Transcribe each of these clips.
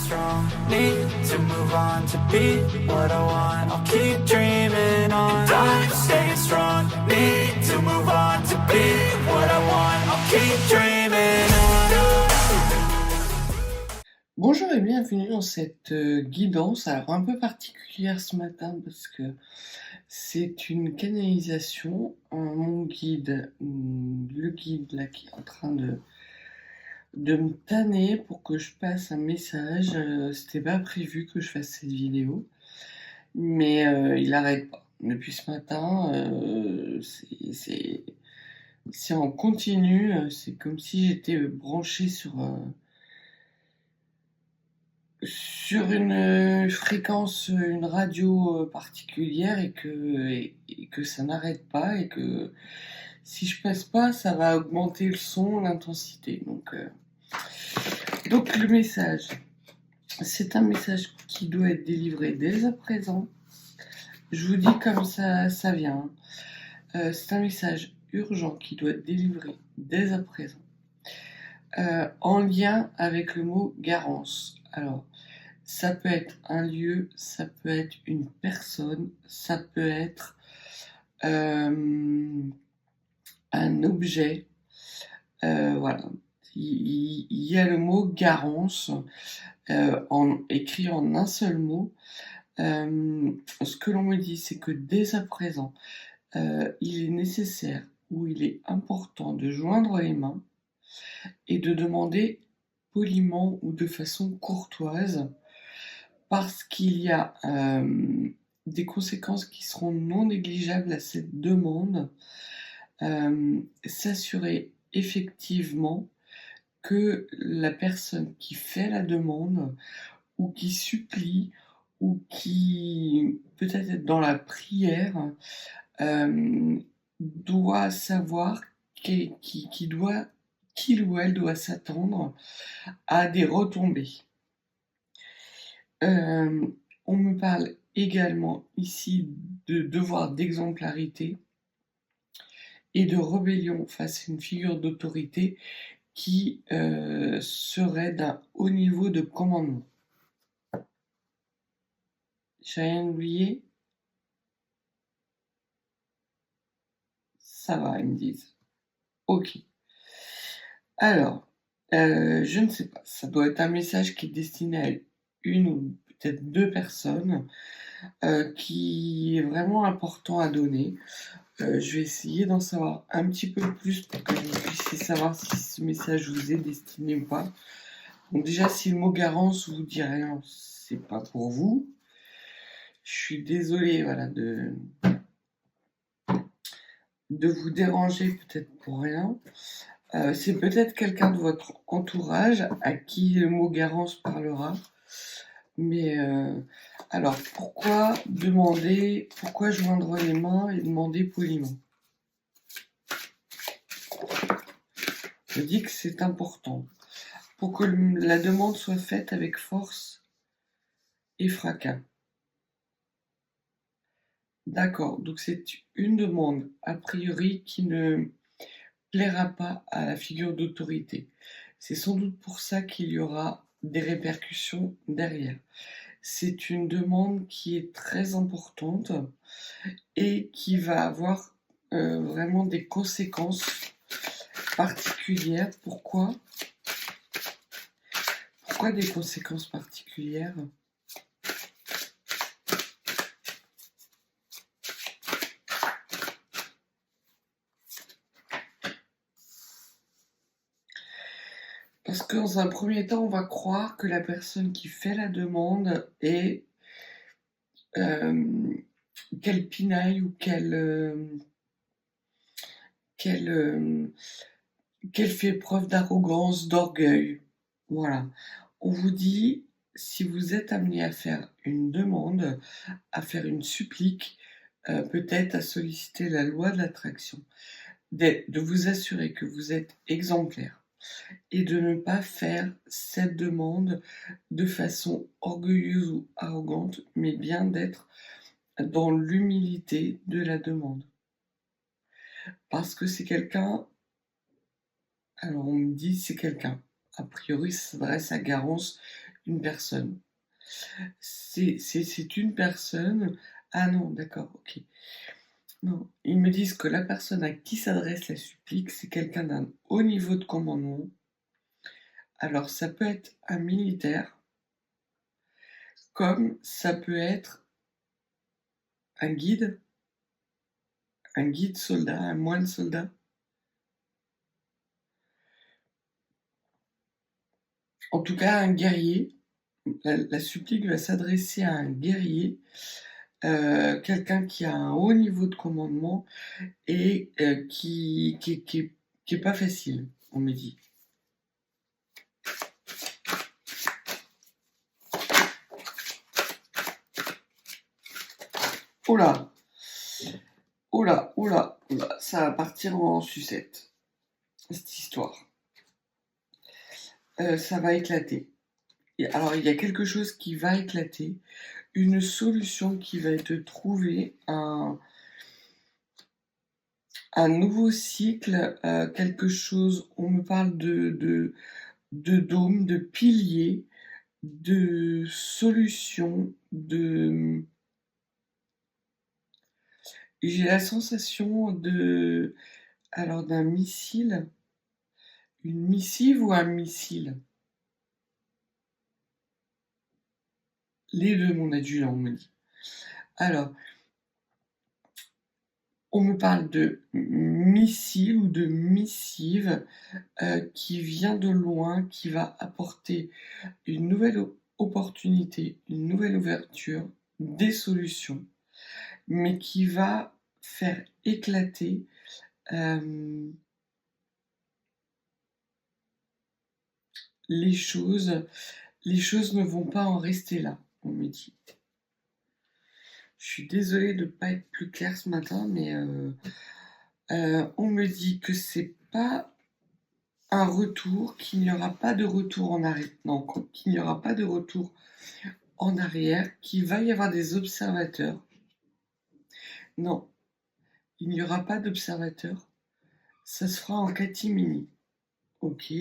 strong, need to move on to be what I want. I'll keep dreaming on. And I'm staying strong, need to move on to be what I want. I'll keep dreaming on. Bonjour et bienvenue dans cette guidance, alors un peu particulière ce matin parce que c'est une canalisation. Mon guide, le guide là qui est en train de me tanner pour que je passe un message. C'était pas prévu que je fasse cette vidéo, mais il arrête pas. Depuis ce matin, c'est en continu. C'est comme si j'étais branchée sur une fréquence, une radio particulière et que ça n'arrête pas et que si je passe pas, ça va augmenter le son, l'intensité. Donc le message, c'est un message qui doit être délivré dès à présent. Je vous dis comme ça vient. C'est un message urgent qui doit être délivré dès à présent. En lien avec le mot garance. Alors, ça peut être un lieu, ça peut être une personne, ça peut être un objet. Voilà. Il y a le mot garance écrit en un seul mot. Ce que l'on me dit, c'est que dès à présent, il est nécessaire ou il est important de joindre les mains et de demander poliment ou de façon courtoise, parce qu'il y a des conséquences qui seront non négligeables à cette demande. S'assurer effectivement que la personne qui fait la demande ou qui supplie ou qui peut-être est dans la prière doit savoir qu'il ou elle doit s'attendre à des retombées. On me parle également ici de devoir d'exemplarité et de rébellion face à une figure d'autorité qui serait d'un haut niveau de commandement. J'ai rien oublié? Ça va, ils me disent. Ok. Alors, je ne sais pas, ça doit être un message qui est destiné à une ou peut-être deux personnes, qui est vraiment important à donner. Je vais essayer d'en savoir un petit peu plus pour que vous puissiez savoir si ce message vous est destiné ou pas. Donc déjà, si le mot garance vous dit rien, c'est pas pour vous. Je suis désolée, voilà, de vous déranger peut-être pour rien. C'est peut-être quelqu'un de votre entourage à qui le mot garance parlera. Mais alors, pourquoi joindre les mains et demander poliment? Je dis que c'est important pour que la demande soit faite avec force et fracas. D'accord, donc c'est une demande a priori qui ne plaira pas à la figure d'autorité. C'est sans doute pour ça qu'il y aura des répercussions derrière. C'est une demande qui est très importante et qui va avoir vraiment des conséquences particulières. Pourquoi des conséquences particulières? Parce que dans un premier temps, on va croire que la personne qui fait la demande est qu'elle pinaille ou qu'elle fait preuve d'arrogance, d'orgueil. Voilà. On vous dit, si vous êtes amené à faire une demande, à faire une supplique, peut-être à solliciter la loi de l'attraction, de vous assurer que vous êtes exemplaire et de ne pas faire cette demande de façon orgueilleuse ou arrogante, mais bien d'être dans l'humilité de la demande. Parce que c'est quelqu'un, alors on me dit c'est quelqu'un, a priori ça s'adresse à Garance, une personne. C'est une personne. Ah non, d'accord, ok. Non, ils me disent que la personne à qui s'adresse la supplique, c'est quelqu'un d'un haut niveau de commandement. Alors, ça peut être un militaire, comme ça peut être un guide soldat, un moine soldat. En tout cas, un guerrier. La supplique va s'adresser à un guerrier, quelqu'un qui a un haut niveau de commandement et qui est pas facile, on me dit. Oh là, oh là, oh là, oh là, ça va partir en sucette, cette histoire. Ça va éclater. Alors, il y a quelque chose qui va éclater, une solution qui va être trouvée, un nouveau cycle, quelque chose, on me parle de dôme, de piliers, de solutions, j'ai la sensation d'un missile, une missive ou un missile? Les deux, mon adjudant me dit. Alors, on me parle de missile ou de missive qui vient de loin, qui va apporter une nouvelle opportunité, une nouvelle ouverture, des solutions, mais qui va faire éclater les choses. Les choses ne vont pas en rester là, on me dit. Je suis désolée de ne pas être plus claire ce matin, mais on me dit que c'est pas un retour, qu'il n'y aura pas de retour en arrière. Non, qu'il n'y aura pas de retour en arrière, qu'il va y avoir des observateurs. Non, il n'y aura pas d'observateurs. Ça se fera en catimini. Ok.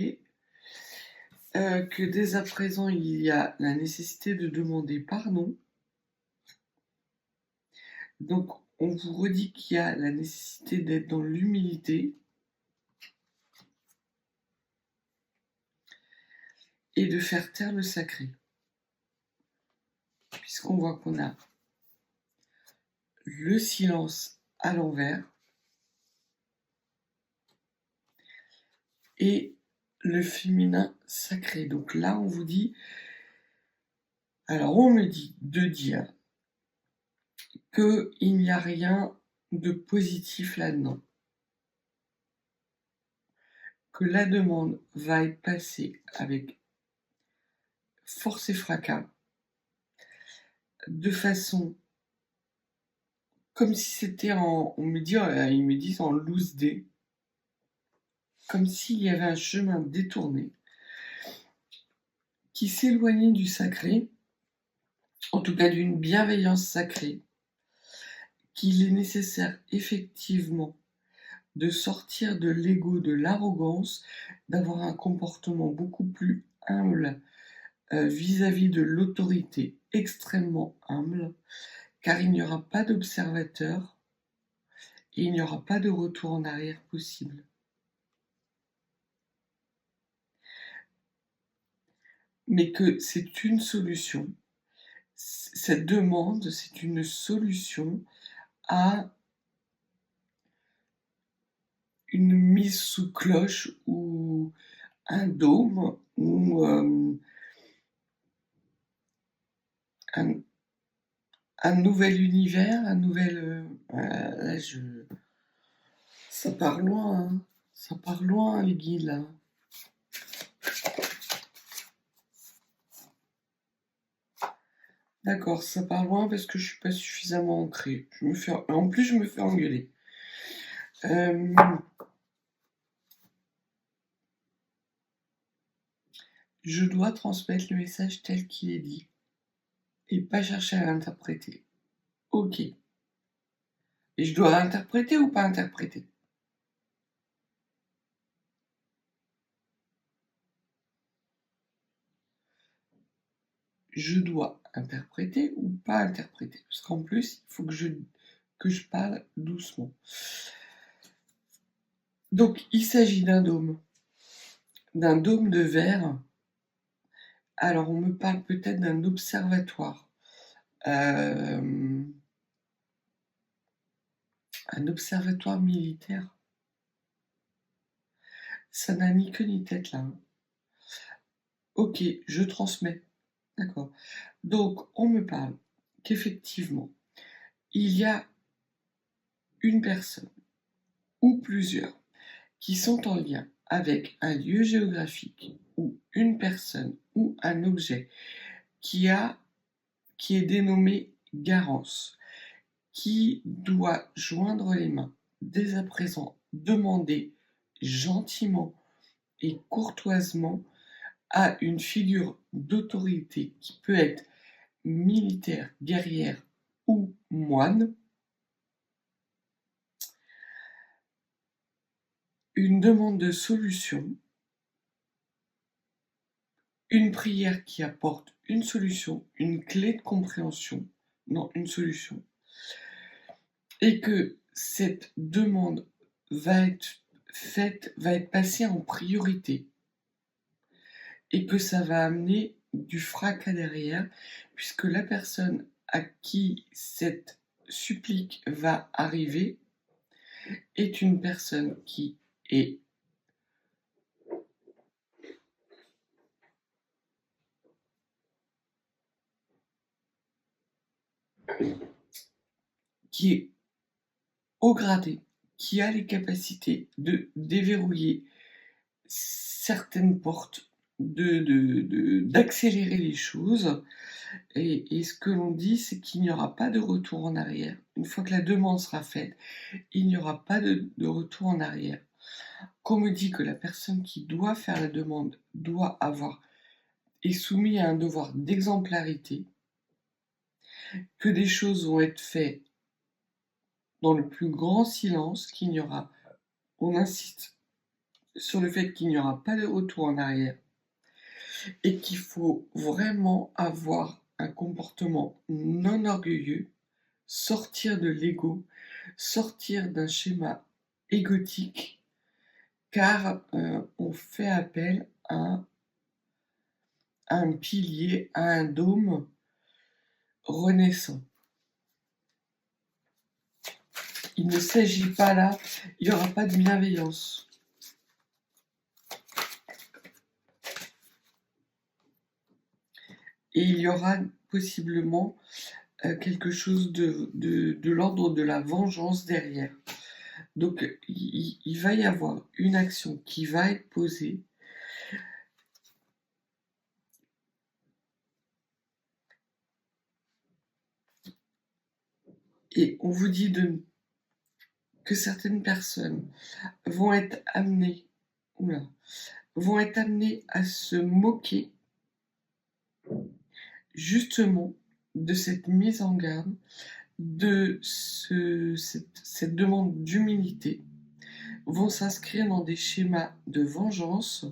Que dès à présent, il y a la nécessité de demander pardon. Donc, on vous redit qu'il y a la nécessité d'être dans l'humilité et de faire taire le sacré. Puisqu'on voit qu'on a le silence à l'envers et le féminin sacré. Donc là, on vous dit, alors on me dit de dire qu'il n'y a rien de positif là-dedans, que la demande va être passée avec force et fracas, de façon comme si c'était ils me disent en loose day, comme s'il y avait un chemin détourné qui s'éloignait du sacré, en tout cas d'une bienveillance sacrée, qu'il est nécessaire effectivement de sortir de l'ego, de l'arrogance, d'avoir un comportement beaucoup plus humble vis-à-vis de l'autorité, extrêmement humble, car il n'y aura pas d'observateur et il n'y aura pas de retour en arrière possible. Mais que c'est une solution. Cette demande, c'est une solution à une mise sous cloche ou un dôme ou un nouvel univers, un nouvel... là, ça part loin, hein. Ça part loin, les guides, là. D'accord, ça part loin parce que je suis pas suffisamment ancrée. En plus, je me fais engueuler. Je dois transmettre le message tel qu'il est dit et pas chercher à l'interpréter. Ok. Et je dois interpréter ou pas interpréter? je dois interpréter ou pas interpréter? Parce qu'en plus, il faut que je parle doucement. Donc, il s'agit d'un dôme de verre. Alors, on me parle peut-être d'un observatoire. Un observatoire militaire. Ça n'a ni queue ni tête là, hein. Ok, je transmets. D'accord. Donc, on me parle qu'effectivement, il y a une personne ou plusieurs qui sont en lien avec un lieu géographique ou une personne ou un objet qui est dénommé Garance, qui doit joindre les mains, dès à présent demander gentiment et courtoisement à une figure d'autorité qui peut être militaire, guerrière ou moine, une demande de solution, une prière qui apporte une solution, une clé de compréhension, non, une solution, et que cette demande va être faite, va être passée en priorité, et que ça va amener du fracas derrière, puisque la personne à qui cette supplique va arriver est une personne est qui est haut gradé, qui a les capacités de déverrouiller certaines portes, d'accélérer les choses. Et ce que l'on dit, c'est qu'il n'y aura pas de retour en arrière. Une fois que la demande sera faite, il n'y aura pas de retour en arrière. Qu'on me dit que la personne qui doit faire la demande est soumise à un devoir d'exemplarité, que des choses vont être faites dans le plus grand silence, on insiste sur le fait qu'il n'y aura pas de retour en arrière et qu'il faut vraiment avoir un comportement non orgueilleux, sortir de l'ego, sortir d'un schéma égotique, car on fait appel à un pilier, à un dôme renaissant. Il ne s'agit pas là, il n'y aura pas de bienveillance. Et il y aura possiblement quelque chose de l'ordre de la vengeance derrière. Donc il va y avoir une action qui va être posée. Et on vous dit que certaines personnes vont être amenées, à se moquer justement de cette mise en garde, de cette demande d'humilité, vont s'inscrire dans des schémas de vengeance.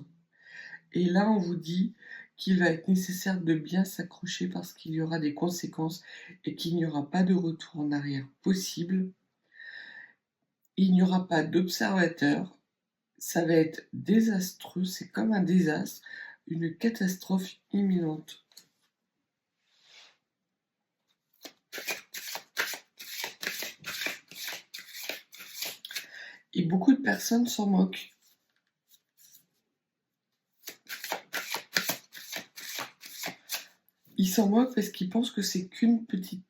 Et là, on vous dit qu'il va être nécessaire de bien s'accrocher parce qu'il y aura des conséquences et qu'il n'y aura pas de retour en arrière possible. Il n'y aura pas d'observateur. Ça va être désastreux. C'est comme un désastre, une catastrophe imminente. Et beaucoup de personnes s'en moquent. Ils s'en moquent parce qu'ils pensent que c'est qu'un petit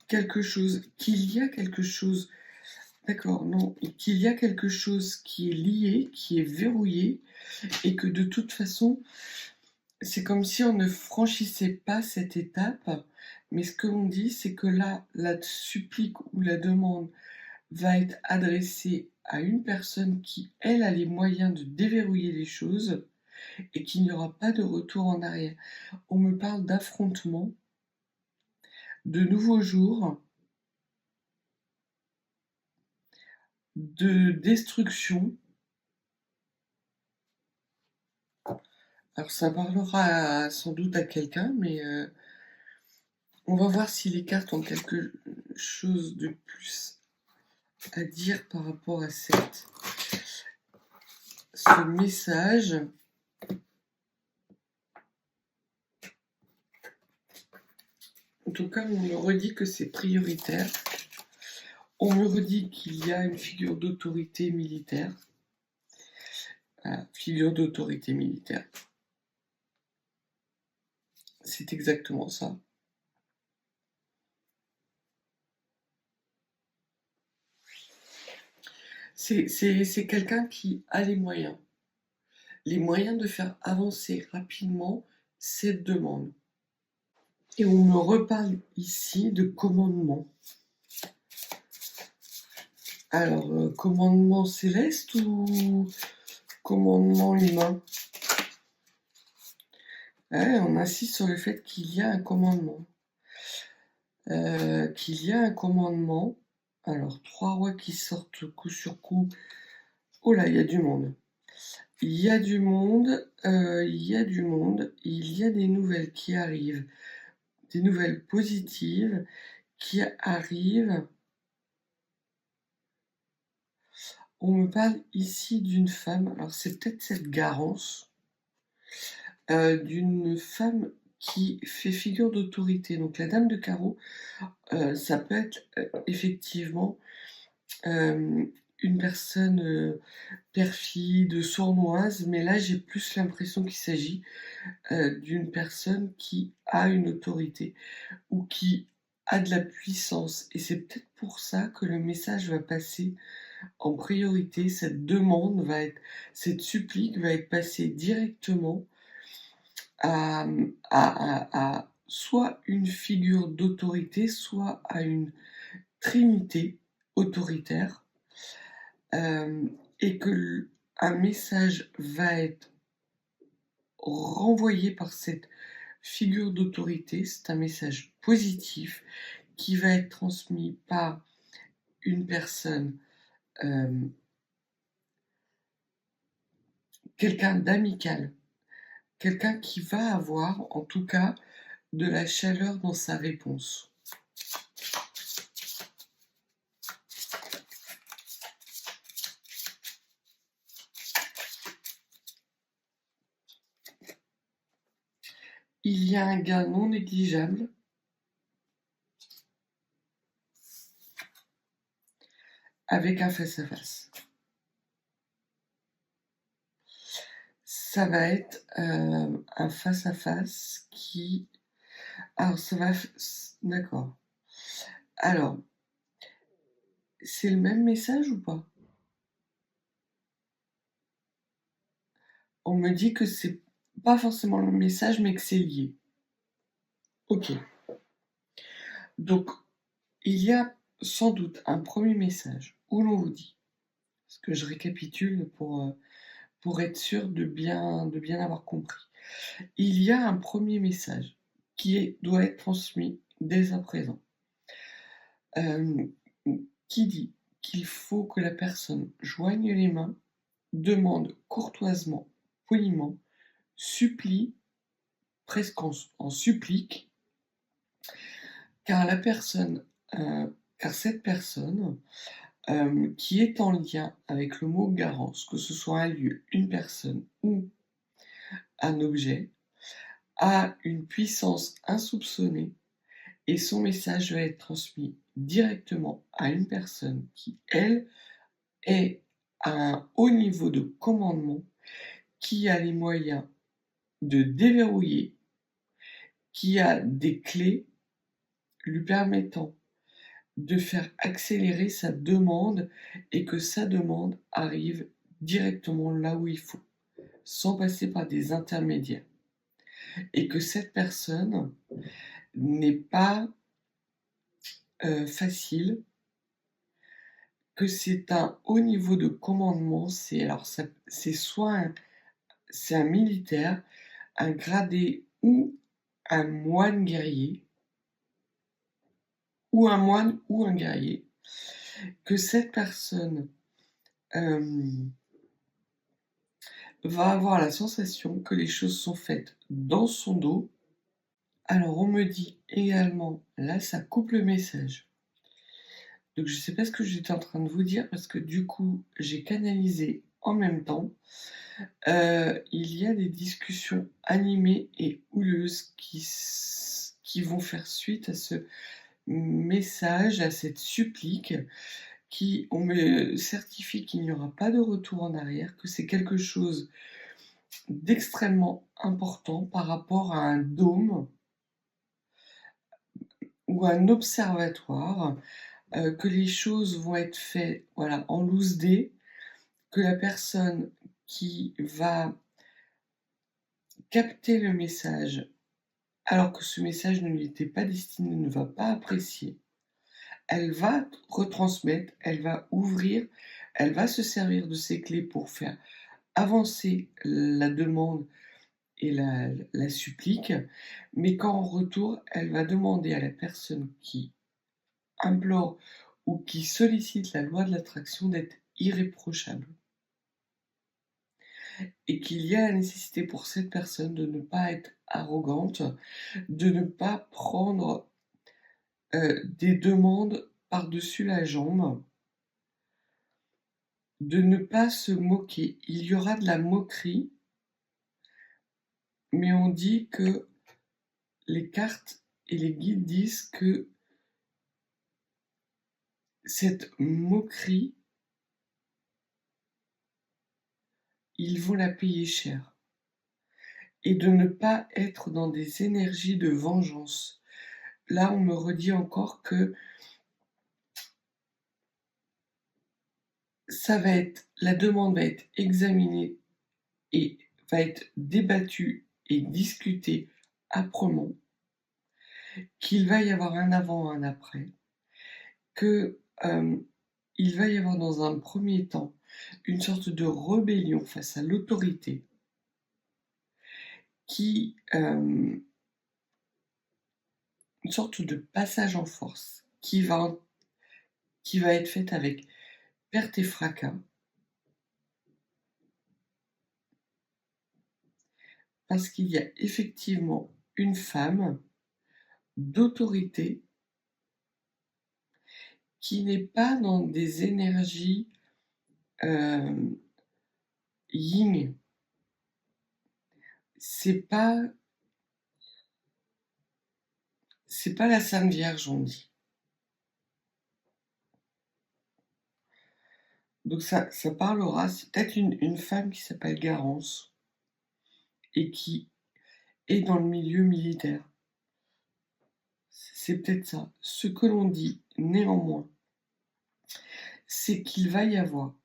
quelque chose, qu'il y a quelque chose, d'accord, non, qu'il y a quelque chose qui est lié, qui est verrouillé, et que de toute façon, c'est comme si on ne franchissait pas cette étape. Mais ce que l'on dit, c'est que là, la supplique ou la demande va être adressée à une personne qui, elle, a les moyens de déverrouiller les choses et qu'il n'y aura pas de retour en arrière. On me parle d'affrontement, de nouveaux jours, de destruction. Alors ça parlera sans doute à quelqu'un, mais on va voir si les cartes ont quelque chose de plus à dire par rapport à ce message. En tout cas, on me redit que c'est prioritaire. On me redit qu'il y a une figure d'autorité militaire. Voilà, figure d'autorité militaire. C'est exactement ça. C'est quelqu'un qui a les moyens de faire avancer rapidement cette demande. Et on me reparle ici de commandement. Alors, commandement céleste ou commandement humain? Ouais, on insiste sur le fait qu'il y a un commandement. Alors, 3 rois qui sortent coup sur coup. Oh là, il y a du monde. Il y a du monde, il y a des nouvelles qui arrivent, des nouvelles positives qui arrivent. On me parle ici d'une femme, alors c'est peut-être cette Garance, d'une femme qui fait figure d'autorité. Donc la dame de carreau, ça peut être effectivement une personne perfide, sournoise, mais là j'ai plus l'impression qu'il s'agit d'une personne qui a une autorité ou qui a de la puissance. Et c'est peut-être pour ça que le message va passer en priorité. Cette supplique va être passée directement à soit une figure d'autorité, soit à une trinité autoritaire, et que un message va être renvoyé par cette figure d'autorité. C'est un message positif qui va être transmis par une personne, quelqu'un d'amical, quelqu'un qui va avoir en tout cas de la chaleur dans sa réponse. Il y a un gain non négligeable avec un face-à-face. Ça va être un face-à-face qui... Alors, ça va... D'accord. Alors, c'est le même message ou pas? On me dit que c'est pas forcément le message, mais que c'est lié. Ok. Donc, il y a sans doute un premier message où l'on vous dit, parce que je récapitule pour être sûr de bien avoir compris. Il y a un premier message doit être transmis dès à présent, qui dit qu'il faut que la personne joigne les mains, demande courtoisement, poliment, supplie, presque en supplique, car cette personne qui est en lien avec le mot Garance, que ce soit un lieu, une personne ou un objet, a une puissance insoupçonnée et son message va être transmis directement à une personne qui, elle, est à un haut niveau de commandement, qui a les moyens de déverrouiller, qui a des clés lui permettant de faire accélérer sa demande et que sa demande arrive directement là où il faut, sans passer par des intermédiaires. Et que cette personne n'est pas facile, que c'est un haut niveau de commandement, c'est un militaire, un gradé ou un moine guerrier, ou un moine ou un guerrier, que cette personne va avoir la sensation que les choses sont faites dans son dos. Alors on me dit également, là ça coupe le message. Donc je ne sais pas ce que j'étais en train de vous dire parce que du coup j'ai canalisé en même temps. Il y a des discussions animées et houleuses qui vont faire suite à ce message, à cette supplique on me certifie qu'il n'y aura pas de retour en arrière, que c'est quelque chose d'extrêmement important par rapport à un dôme ou un observatoire, que les choses vont être faites, voilà, en loose day, que la personne qui va capter le message, alors que ce message ne lui était pas destiné, ne va pas apprécier. Elle va retransmettre, elle va ouvrir, elle va se servir de ces clés pour faire avancer la demande et la supplique, mais qu'en retour, elle va demander à la personne qui implore ou qui sollicite la loi de l'attraction d'être irréprochable. Et qu'il y a la nécessité pour cette personne de ne pas être arrogante, de ne pas prendre des demandes par-dessus la jambe, de ne pas se moquer. Il y aura de la moquerie, mais on dit que les cartes et les guides disent que cette moquerie, ils vont la payer cher. Et de ne pas être dans des énergies de vengeance. Là, on me redit encore que la demande va être examinée et va être débattue et discutée âprement, qu'il va y avoir un avant, un après, que il va y avoir dans un premier temps une sorte de rébellion face à l'autorité une sorte de passage en force qui va être faite avec perte et fracas, parce qu'il y a effectivement une femme d'autorité qui n'est pas dans des énergies yin. C'est pas la Sainte Vierge, on dit. Donc ça parlera, c'est peut-être une femme qui s'appelle Garance et qui est dans le milieu militaire. C'est peut-être ça. Ce que l'on dit, néanmoins, c'est qu'il va y avoir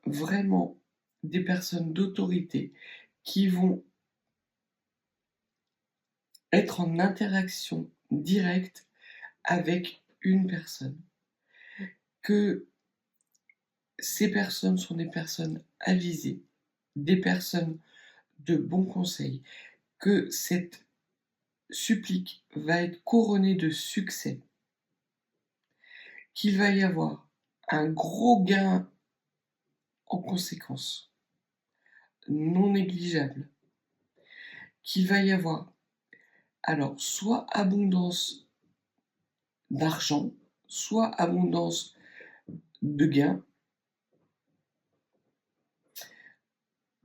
vraiment des personnes d'autorité qui vont être en interaction directe avec une personne. Que ces personnes sont des personnes avisées, des personnes de bons conseils, que cette supplique va être couronnée de succès, qu'il va y avoir un gros gain en conséquence, non négligeable, qu'il va y avoir alors soit abondance d'argent, soit abondance de gains,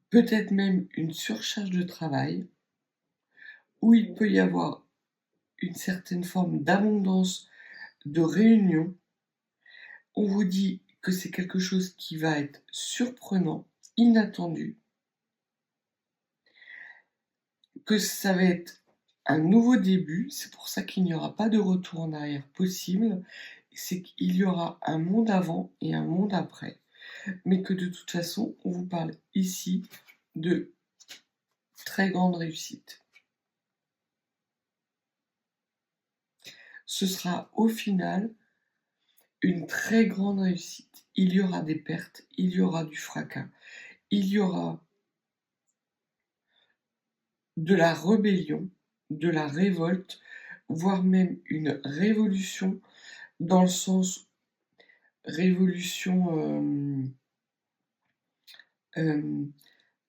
peut-être même une surcharge de travail, où il peut y avoir une certaine forme d'abondance de réunions. On vous dit que c'est quelque chose qui va être surprenant, inattendu, que ça va être un nouveau début, c'est pour ça qu'il n'y aura pas de retour en arrière possible, c'est qu'il y aura un monde avant et un monde après, mais que de toute façon, on vous parle ici de très grande réussite. Ce sera au final une très grande réussite. Il y aura des pertes, il y aura du fracas, il y aura de la rébellion, de la révolte, voire même une révolution, dans le sens révolution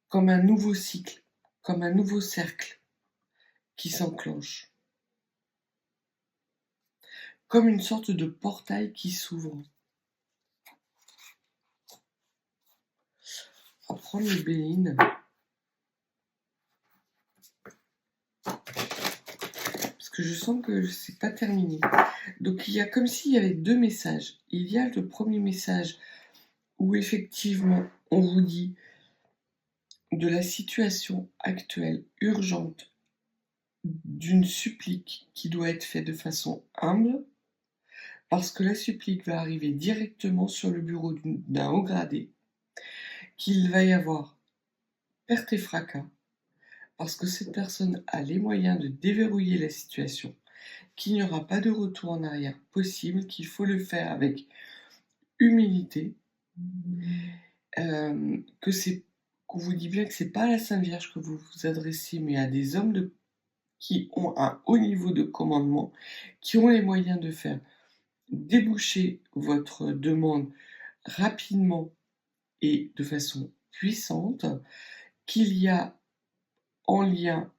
comme un nouveau cycle, comme un nouveau cercle qui s'enclenche, comme une sorte de portail qui s'ouvre. On va prendre le Béline. Parce que je sens que c'est pas terminé. Donc il y a comme s'il y avait deux messages. Il y a le premier message où effectivement on vous dit de la situation actuelle urgente, d'une supplique qui doit être faite de façon humble, parce que la supplique va arriver directement sur le bureau d'un haut gradé, qu'il va y avoir perte et fracas, parce que cette personne a les moyens de déverrouiller la situation, qu'il n'y aura pas de retour en arrière possible, qu'il faut le faire avec humilité, qu'on vous dit bien que c'est pas à la Sainte Vierge que vous vous adressez, mais à des hommes qui ont un haut niveau de commandement, qui ont les moyens de faire déboucher votre demande rapidement et de façon puissante, qu'il y a en lien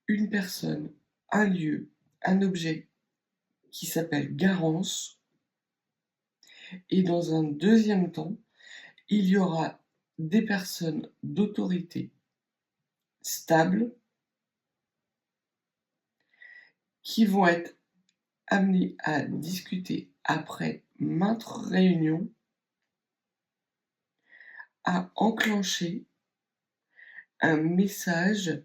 une personne, un lieu, un objet qui s'appelle Garance, et dans un deuxième temps, il y aura des personnes d'autorité stables qui vont être amenées à discuter après maintes réunions, à enclencher un message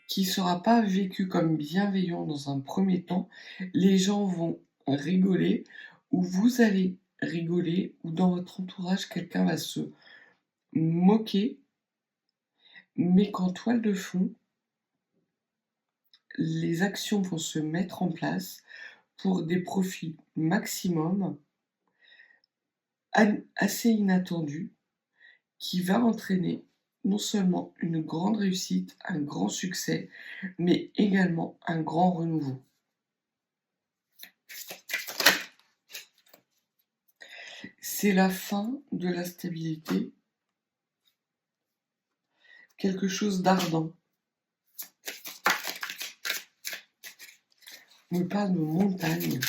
qui ne sera pas vécu comme bienveillant dans un premier temps. Les gens vont rigoler, ou vous allez rigoler, ou dans votre entourage, quelqu'un va se moquer, mais qu'en toile de fond, les actions vont se mettre en place pour des profits maximum, assez inattendus, qui va entraîner non seulement une grande réussite, un grand succès, mais également un grand renouveau. C'est la fin de la stabilité, quelque chose d'ardent. On me parle de montagne,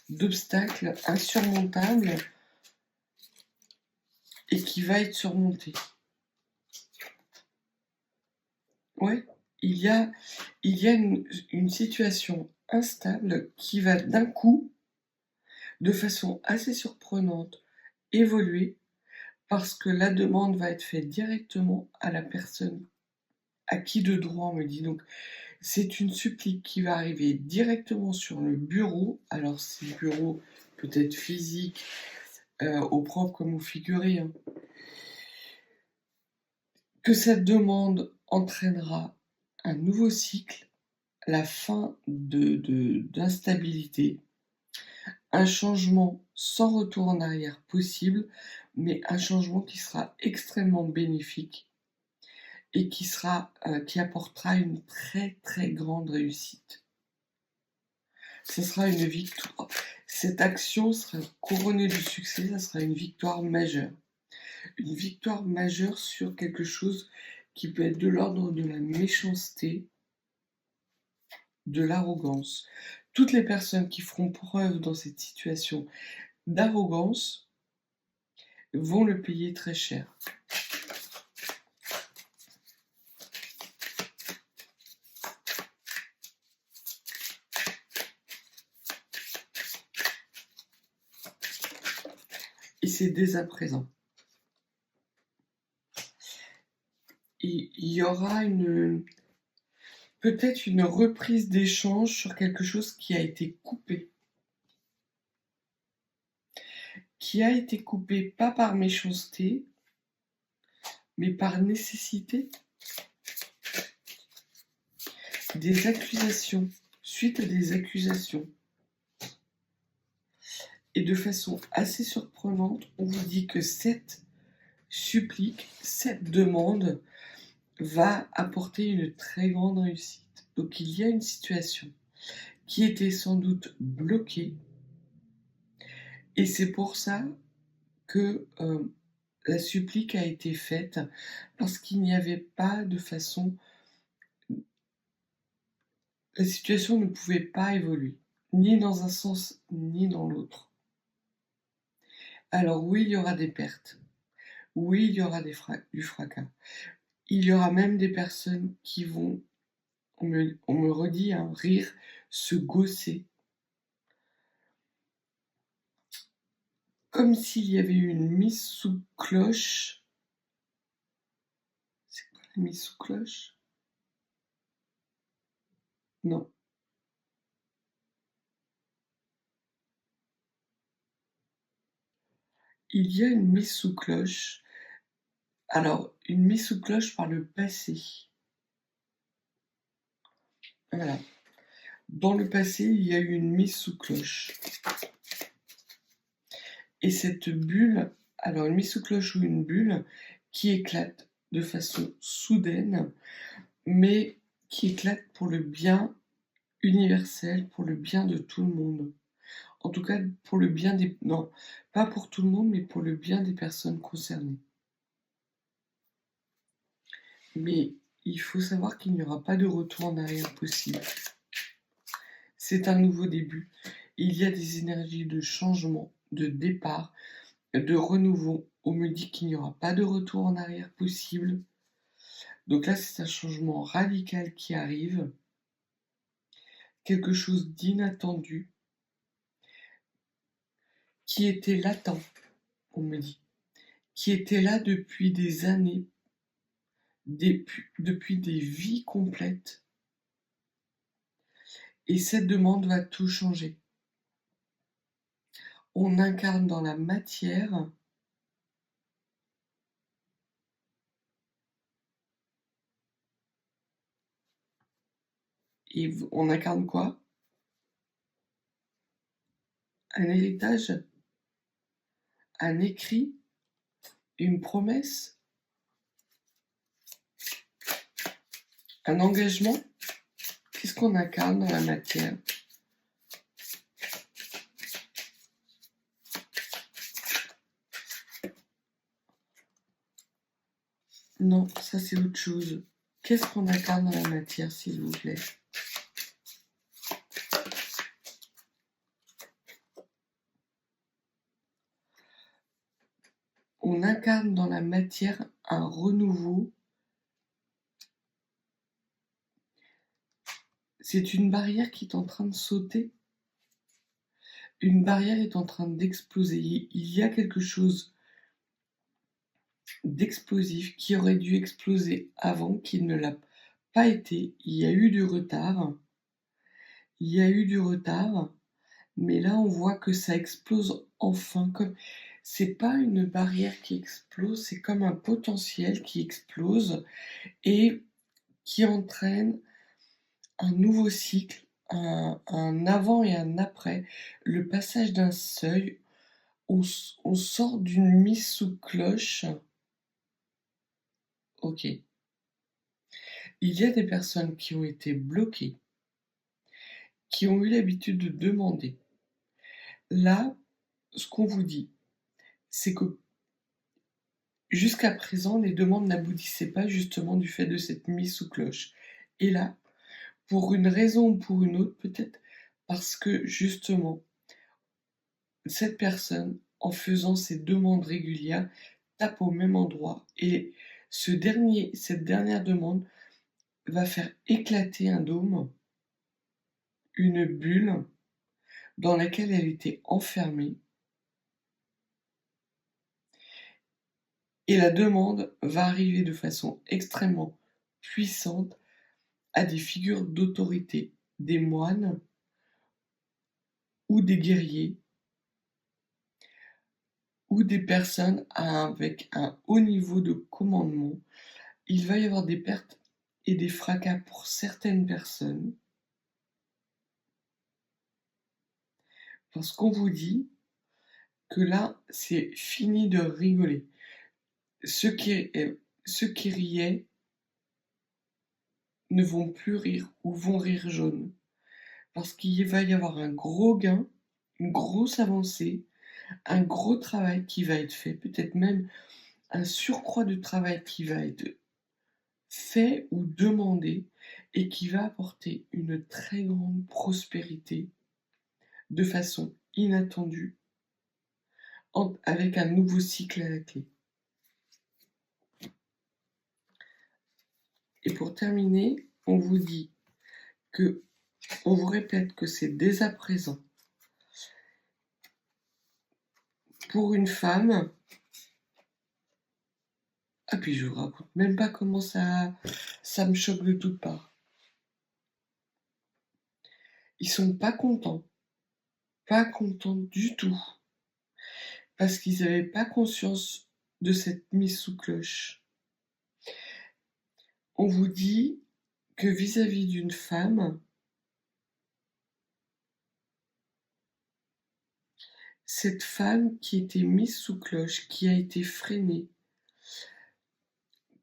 d'obstacles insurmontables et qui va être surmonté. Ouais, il y a une situation instable qui va d'un coup, de façon assez surprenante, évoluer parce que la demande va être faite directement à la personne à qui de droit on me dit. Donc c'est une supplique qui va arriver directement sur le bureau. Alors c'est le bureau peut-être physique, au propre comme au figuré, hein. Que cette demande entraînera un nouveau cycle, la fin d'instabilité, un changement sans retour en arrière possible, mais un changement qui sera extrêmement bénéfique et qui apportera une très très grande réussite. Ce sera une victoire. Cette action sera couronnée de succès, ça sera une victoire majeure. Une victoire majeure sur quelque chose qui peut être de l'ordre de la méchanceté, de l'arrogance. Toutes les personnes qui feront preuve dans cette situation d'arrogance vont le payer très cher. Et c'est dès à présent. Et il y aura peut-être une reprise d'échange sur quelque chose qui a été coupé. Qui a été coupé pas par méchanceté, mais par nécessité. Des accusations, suite à des accusations. Et de façon assez surprenante, on vous dit que cette supplique, cette demande va apporter une très grande réussite. Donc il y a une situation qui était sans doute bloquée, et c'est pour ça que, la supplique a été faite parce qu'il n'y avait pas de façon la situation ne pouvait pas évoluer, ni dans un sens ni dans l'autre. Alors oui, il y aura des pertes. Oui, il y aura du fracas. Il y aura même des personnes qui vont, on me redit, hein, rire, se gausser. Comme s'il y avait eu une mise sous cloche. C'est quoi la mise sous cloche? Non. Il y a une mise sous cloche. Alors, une mise sous cloche par le passé. Voilà. Dans le passé, il y a eu une mise sous cloche. Et cette bulle, alors une mise sous cloche ou une bulle qui éclate de façon soudaine, mais qui éclate pour le bien universel, pour le bien de tout le monde. En tout cas, pour le bien des... Non, pas pour tout le monde, mais pour le bien des personnes concernées. Mais il faut savoir qu'il n'y aura pas de retour en arrière possible. C'est un nouveau début. Il y a des énergies de changement, de départ, de renouveau. On me dit qu'il n'y aura pas de retour en arrière possible. Donc là, c'est un changement radical qui arrive. Quelque chose d'inattendu, qui était latent, on me dit, qui était là depuis des années, depuis des vies complètes. Et cette demande va tout changer. On incarne dans la matière et on incarne quoi? Un héritage? Un écrit? Une promesse? Un engagement? Qu'est-ce qu'on incarne dans la matière? Non, ça c'est autre chose. Qu'est-ce qu'on incarne dans la matière, s'il vous plaît? On incarne dans la matière un renouveau. C'est une barrière qui est en train de sauter. Une barrière est en train d'exploser. Il y a quelque chose d'explosif qui aurait dû exploser avant, qui ne l'a pas été. Il y a eu du retard. Il y a eu du retard, mais là on voit que ça explose enfin. Comme c'est pas une barrière qui explose, c'est comme un potentiel qui explose et qui entraîne un nouveau cycle, un avant et un après, le passage d'un seuil. On sort d'une mise sous cloche. Ok. Il y a des personnes qui ont été bloquées, qui ont eu l'habitude de demander. Là, ce qu'on vous dit, c'est que jusqu'à présent, les demandes n'aboutissaient pas justement du fait de cette mise sous cloche. Et là, pour une raison ou pour une autre, peut-être parce que justement, cette personne, en faisant ses demandes régulières, tape au même endroit et cette dernière demande va faire éclater un dôme, une bulle dans laquelle elle était enfermée. Et la demande va arriver de façon extrêmement puissante à des figures d'autorité, des moines ou des guerriers ou des personnes avec un haut niveau de commandement. Il va y avoir des pertes et des fracas pour certaines personnes parce qu'on vous dit que là, c'est fini de rigoler. Ceux qui riaient ne vont plus rire ou vont rire jaune parce qu'il va y avoir un gros gain, une grosse avancée un gros travail qui va être fait, peut-être même un surcroît de travail qui va être fait ou demandé et qui va apporter une très grande prospérité de façon inattendue avec un nouveau cycle à la clé. Et pour terminer, on vous dit que, on vous répète que c'est dès à présent pour une femme. Ah puis je vous raconte même pas comment ça me choque de toutes parts. Ils sont pas contents du tout, parce qu'ils n'avaient pas conscience de cette mise sous cloche. On vous dit que vis-à-vis d'une femme, cette femme qui était mise sous cloche, qui a été freinée,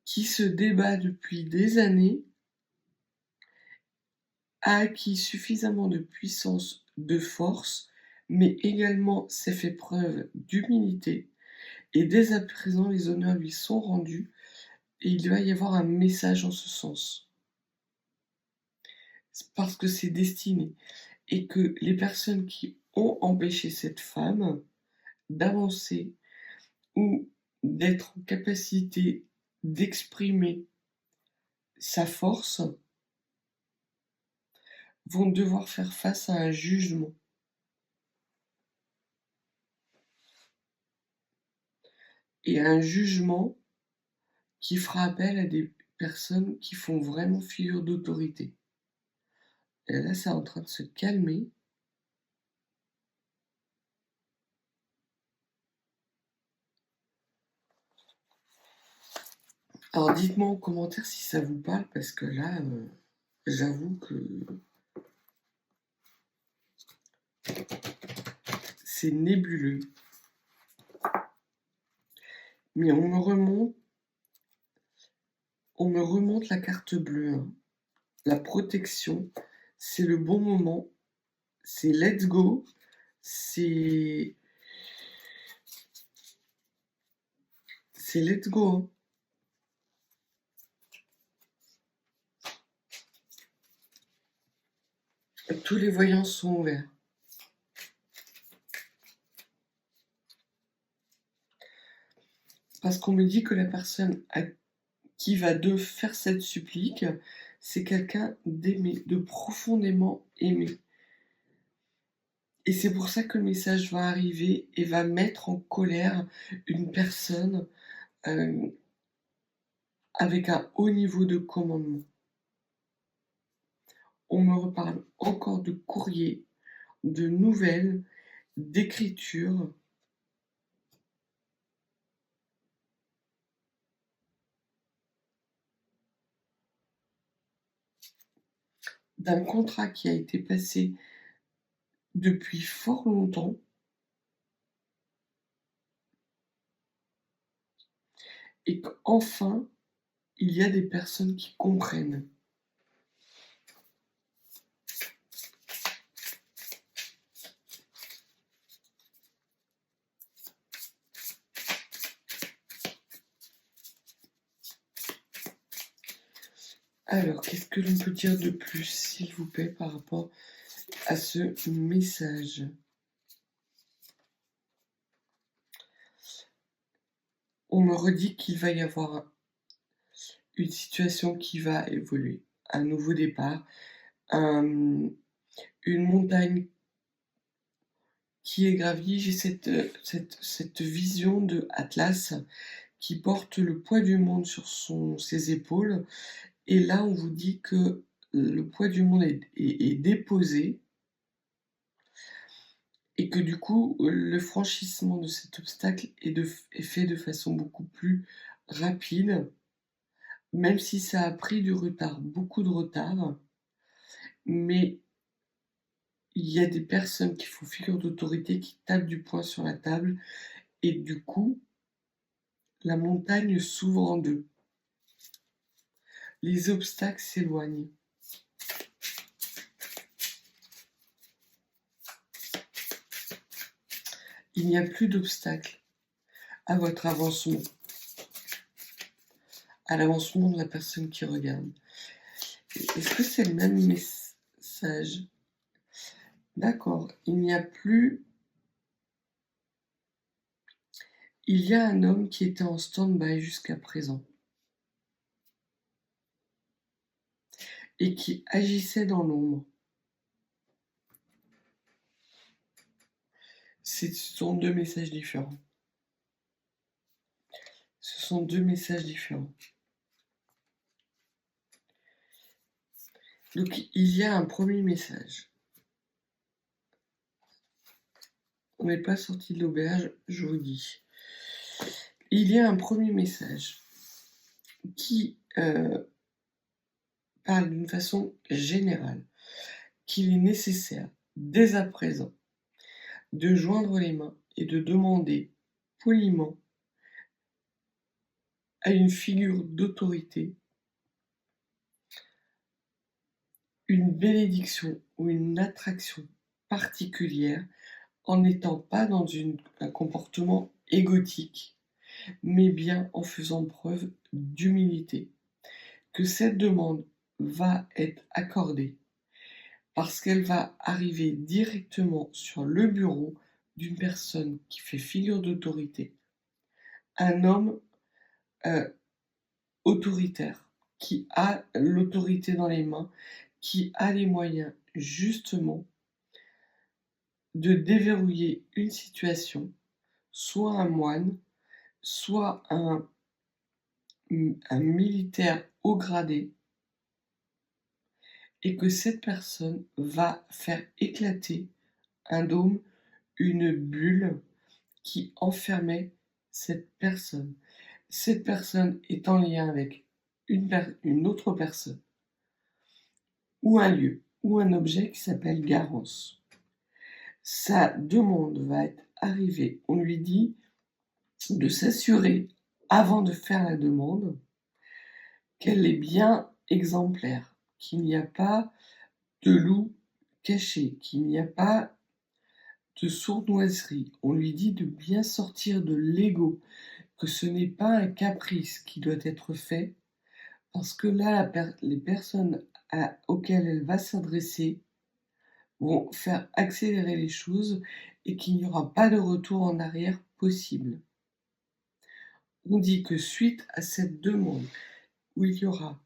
qui se débat depuis des années, a acquis suffisamment de puissance, de force, mais également s'est fait preuve d'humilité, et dès à présent les honneurs lui sont rendus, et il va y avoir un message en ce sens. Parce que c'est destiné, et que les personnes qui ont empêché cette femme d'avancer ou d'être en capacité d'exprimer sa force vont devoir faire face à un jugement. Et un jugement qui fera appel à des personnes qui font vraiment figure d'autorité. Et là, c'est en train de se calmer. Alors dites-moi en commentaire si ça vous parle, parce que là, j'avoue que c'est nébuleux. Mais on me remonte la carte bleue, hein. La protection, c'est le bon moment, c'est let's go, c'est let's go, hein. Tous les voyants sont ouverts. Parce qu'on me dit que la personne qui va faire cette supplique, c'est quelqu'un d'aimé, de profondément aimé. Et c'est pour ça que le message va arriver et va mettre en colère une personne avec un haut niveau de commandement. On me reparle encore de courrier, de nouvelles, d'écriture. D'un contrat qui a été passé depuis fort longtemps, et qu'enfin, il y a des personnes qui comprennent. Alors, qu'est-ce que l'on peut dire de plus, s'il vous plaît, par rapport à ce message? On me redit qu'il va y avoir une situation qui va évoluer, un nouveau départ, une montagne qui est gravie. J'ai cette vision de Atlas qui porte le poids du monde sur ses épaules. Et là, on vous dit que le poids du monde est déposé et que du coup, le franchissement de cet obstacle est fait de façon beaucoup plus rapide, même si ça a pris du retard, beaucoup de retard. Mais il y a des personnes qui font figure d'autorité, qui tapent du poing sur la table, et du coup, la montagne s'ouvre en deux. Les obstacles s'éloignent. Il n'y a plus d'obstacle à votre avancement, à l'avancement de la personne qui regarde. Est-ce que c'est le même message? D'accord. Il y a un homme qui était en stand-by jusqu'à présent et qui agissait dans l'ombre. Ce sont deux messages différents. Ce sont deux messages différents. Donc, il y a un premier message. On n'est pas sorti de l'auberge, je vous dis. Il y a un premier message qui parle d'une façon générale qu'il est nécessaire, dès à présent, de joindre les mains et de demander poliment à une figure d'autorité une bénédiction ou une attraction particulière en n'étant pas dans un comportement égotique, mais bien en faisant preuve d'humilité. Que cette demande va être accordée parce qu'elle va arriver directement sur le bureau d'une personne qui fait figure d'autorité, un homme autoritaire, qui a l'autorité dans les mains, qui a les moyens justement de déverrouiller une situation, soit un moine, soit un militaire haut gradé, et que cette personne va faire éclater un dôme, une bulle qui enfermait cette personne. Cette personne est en lien avec une autre personne, ou un lieu, ou un objet qui s'appelle Garance. Sa demande va être arrivée. On lui dit de s'assurer, avant de faire la demande, qu'elle est bien exemplaire, qu'il n'y a pas de loup caché, qu'il n'y a pas de sournoiserie. On lui dit de bien sortir de l'ego, que ce n'est pas un caprice qui doit être fait, parce que là, les personnes auxquelles elle va s'adresser vont faire accélérer les choses et qu'il n'y aura pas de retour en arrière possible. On dit que suite à cette demande, où il y aura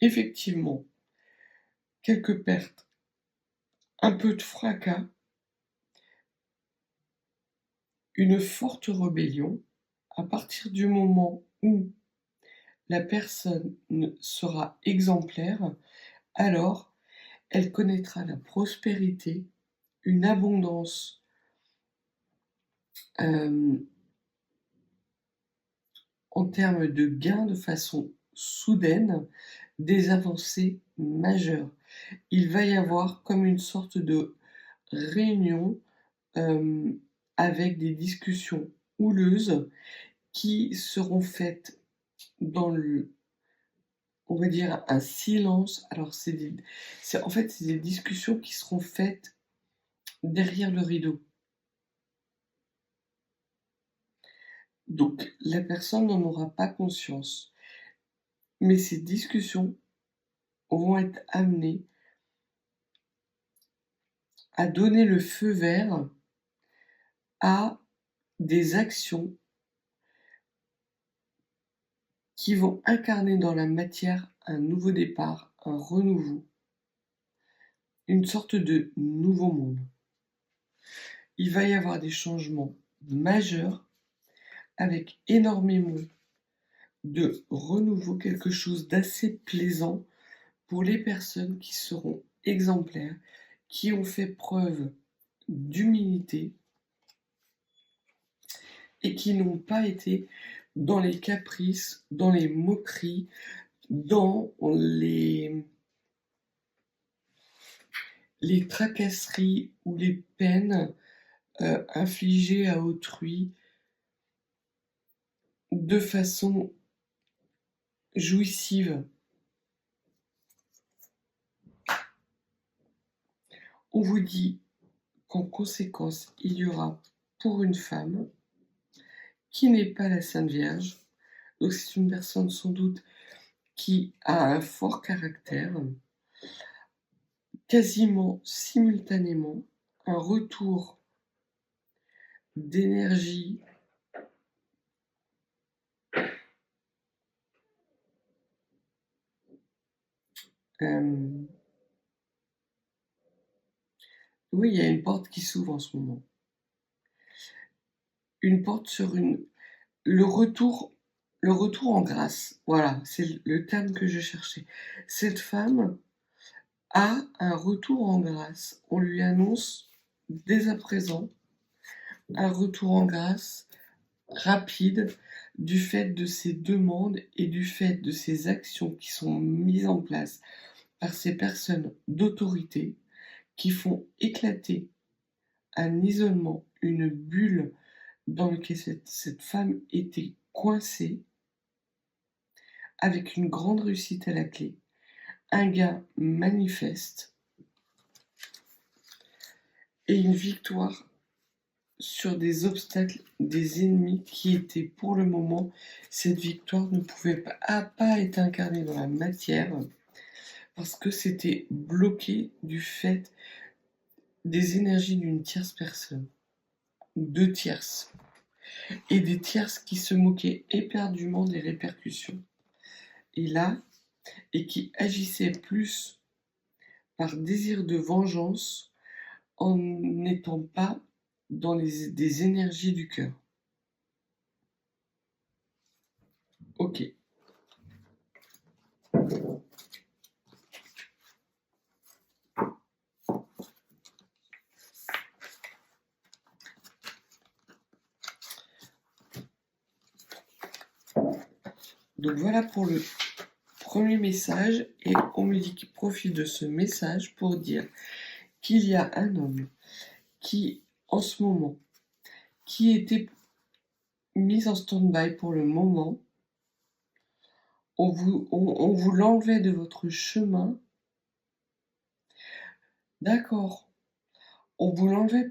effectivement quelques pertes, un peu de fracas, une forte rébellion, à partir du moment où la personne sera exemplaire, alors elle connaîtra la prospérité, une abondance en termes de gains de façon soudaine, des avancées majeures. Il va y avoir comme une sorte de réunion avec des discussions houleuses qui seront faites dans on va dire, un silence. Alors, en fait, c'est des discussions qui seront faites derrière le rideau. Donc, la personne n'en aura pas conscience. Mais ces discussions vont être amenées à donner le feu vert à des actions qui vont incarner dans la matière un nouveau départ, un renouveau, une sorte de nouveau monde. Il va y avoir des changements majeurs avec énormément de renouveau, quelque chose d'assez plaisant pour les personnes qui seront exemplaires, qui ont fait preuve d'humilité et qui n'ont pas été dans les caprices, dans les moqueries, dans les tracasseries ou les peines infligées à autrui de façon jouissive. On vous dit qu'en conséquence, il y aura pour une femme qui n'est pas la Sainte Vierge. Donc c'est une personne sans doute qui a un fort caractère, quasiment simultanément, un retour d'énergie euh, oui, il y a une porte qui s'ouvre en ce moment. Une porte sur le retour en grâce. Voilà, c'est le terme que je cherchais. Cette femme a un retour en grâce. On lui annonce dès à présent un retour en grâce rapide du fait de ses demandes et du fait de ces actions qui sont mises en place par ces personnes d'autorité qui font éclater un isolement, une bulle dans lequel cette femme était coincée avec une grande réussite à la clé, un gain manifeste et une victoire sur des obstacles, des ennemis qui étaient pour le moment, cette victoire ne pouvait pas être incarnée dans la matière parce que c'était bloqué du fait des énergies d'une tierce personne, ou deux tierces, et des tierces qui se moquaient éperdument des répercussions. Et là, et qui agissaient plus par désir de vengeance en n'étant pas dans des énergies du cœur. Ok. Donc voilà pour le premier message, et on me dit qu'il profite de ce message pour dire qu'il y a un homme qui, en ce moment, qui était mis en stand-by pour le moment, on vous l'enlevait de votre chemin. D'accord. On vous l'enlevait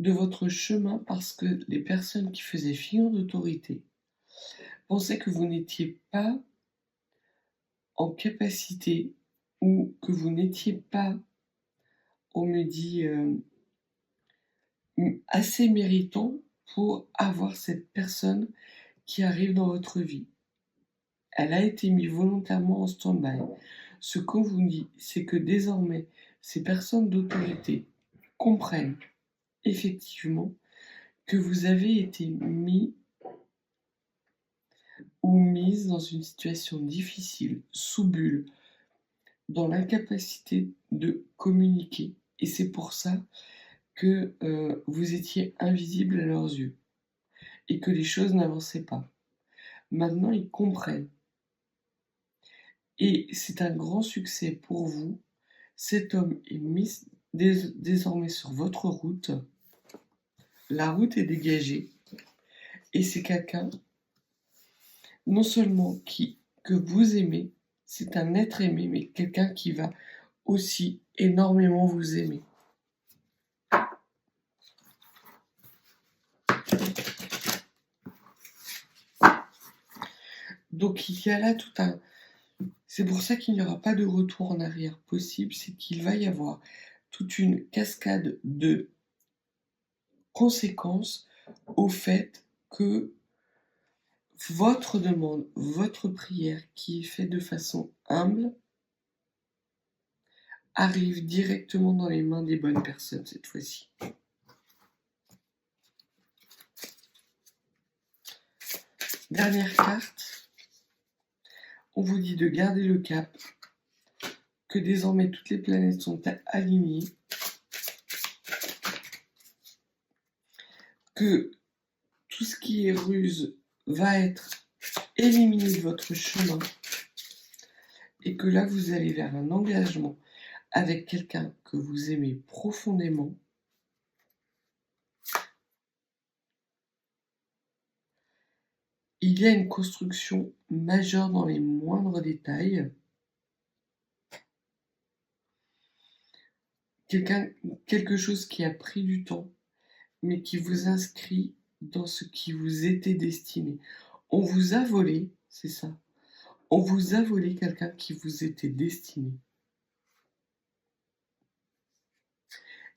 de votre chemin parce que les personnes qui faisaient figure d'autorité pensaient que vous n'étiez pas en capacité ou que vous n'étiez pas, on me dit, assez méritant pour avoir cette personne qui arrive dans votre vie. Elle a été mise volontairement en stand-by. Ce qu'on vous dit, c'est que désormais, ces personnes d'autorité comprennent effectivement que vous avez été mis ou mise dans une situation difficile, sous bulle, dans l'incapacité de communiquer. Et c'est pour ça que vous étiez invisible à leurs yeux et que les choses n'avançaient pas. Maintenant, ils comprennent. Et c'est un grand succès pour vous. Cet homme est mis désormais sur votre route. La route est dégagée. Et c'est quelqu'un, non seulement que vous aimez, c'est un être aimé, mais quelqu'un qui va aussi énormément vous aimer. Donc il y a là tout un... C'est pour ça qu'il n'y aura pas de retour en arrière possible, c'est qu'il va y avoir toute une cascade de conséquences au fait que votre demande, votre prière qui est faite de façon humble, arrive directement dans les mains des bonnes personnes cette fois-ci. Dernière carte, on vous dit de garder le cap, que désormais toutes les planètes sont alignées, que tout ce qui est ruse va être éliminé de votre chemin et que là vous allez vers un engagement avec quelqu'un que vous aimez profondément. Il y a une construction majeure dans les moindres détails. Quelque chose qui a pris du temps, mais qui vous inscrit dans ce qui vous était destiné. On vous a volé, c'est ça. On vous a volé quelqu'un qui vous était destiné.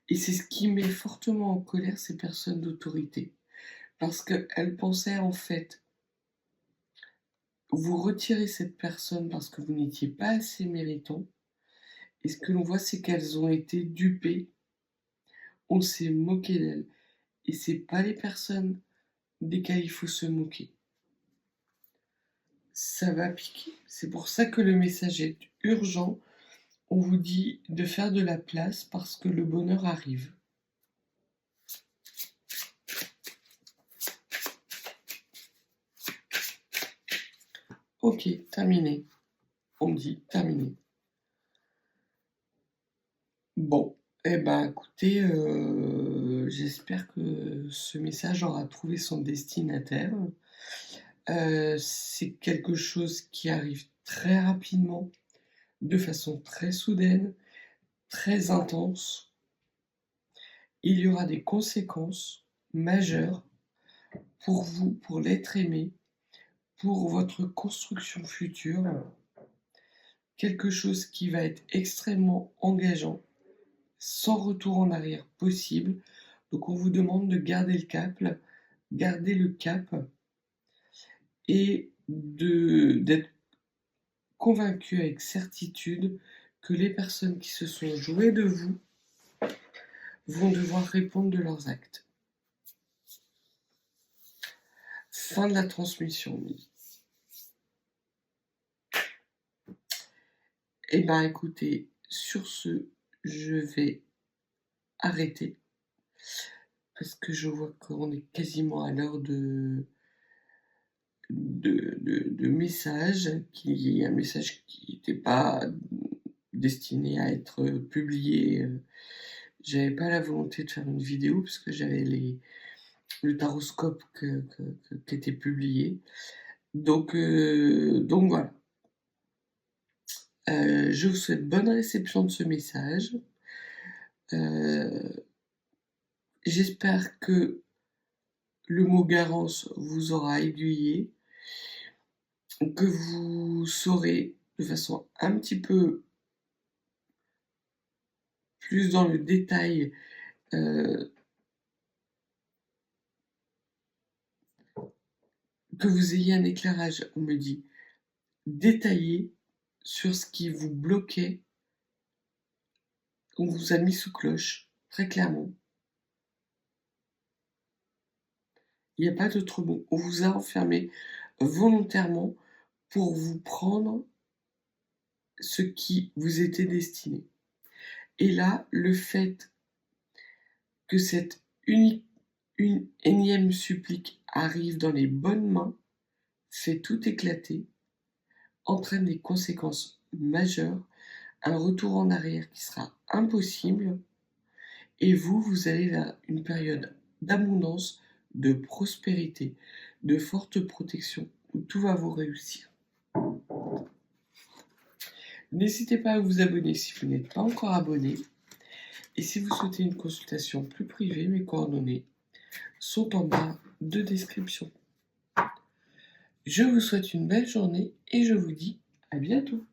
Et c'est ce qui met fortement en colère ces personnes d'autorité. Parce qu'elles pensaient en fait vous retirer cette personne parce que vous n'étiez pas assez méritant. Et ce que l'on voit, c'est qu'elles ont été dupées. On s'est moqué d'elles. Et c'est pas les personnes desquelles il faut se moquer. Ça va piquer. C'est pour ça que le message est urgent. On vous dit de faire de la place parce que le bonheur arrive. Ok, terminé. On me dit terminé. Bon, eh ben écoutez, j'espère que ce message aura trouvé son destinataire. C'est quelque chose qui arrive très rapidement, de façon très soudaine, très intense. Il y aura des conséquences majeures pour vous, pour l'être aimé, pour votre construction future. Quelque chose qui va être extrêmement engageant, sans retour en arrière possible. Donc on vous demande de garder le cap et d'être convaincu avec certitude que les personnes qui se sont jouées de vous vont devoir répondre de leurs actes. Fin de la transmission. Eh ben écoutez, sur ce, je vais arrêter parce que je vois qu'on est quasiment à l'heure de message, qu'il y ait un message qui n'était pas destiné à être publié. J'avais pas la volonté de faire une vidéo parce que j'avais le taroscope qui était publié. Donc voilà. Je vous souhaite bonne réception de ce message. J'espère que le mot Garance vous aura aiguillé, que vous saurez de façon un petit peu plus dans le détail que vous ayez un éclairage, on me dit, détaillé sur ce qui vous bloquait. On vous a mis sous cloche, très clairement. Il n'y a pas d'autre mot. On vous a enfermé volontairement pour vous prendre ce qui vous était destiné. Et là, le fait que cette une énième supplique arrive dans les bonnes mains, fait tout éclater, entraîne des conséquences majeures, un retour en arrière qui sera impossible, et vous allez vers une période d'abondance, de prospérité, de forte protection, où tout va vous réussir. N'hésitez pas à vous abonner si vous n'êtes pas encore abonné. Et si vous souhaitez une consultation plus privée, mes coordonnées sont en bas de description. Je vous souhaite une belle journée et je vous dis à bientôt.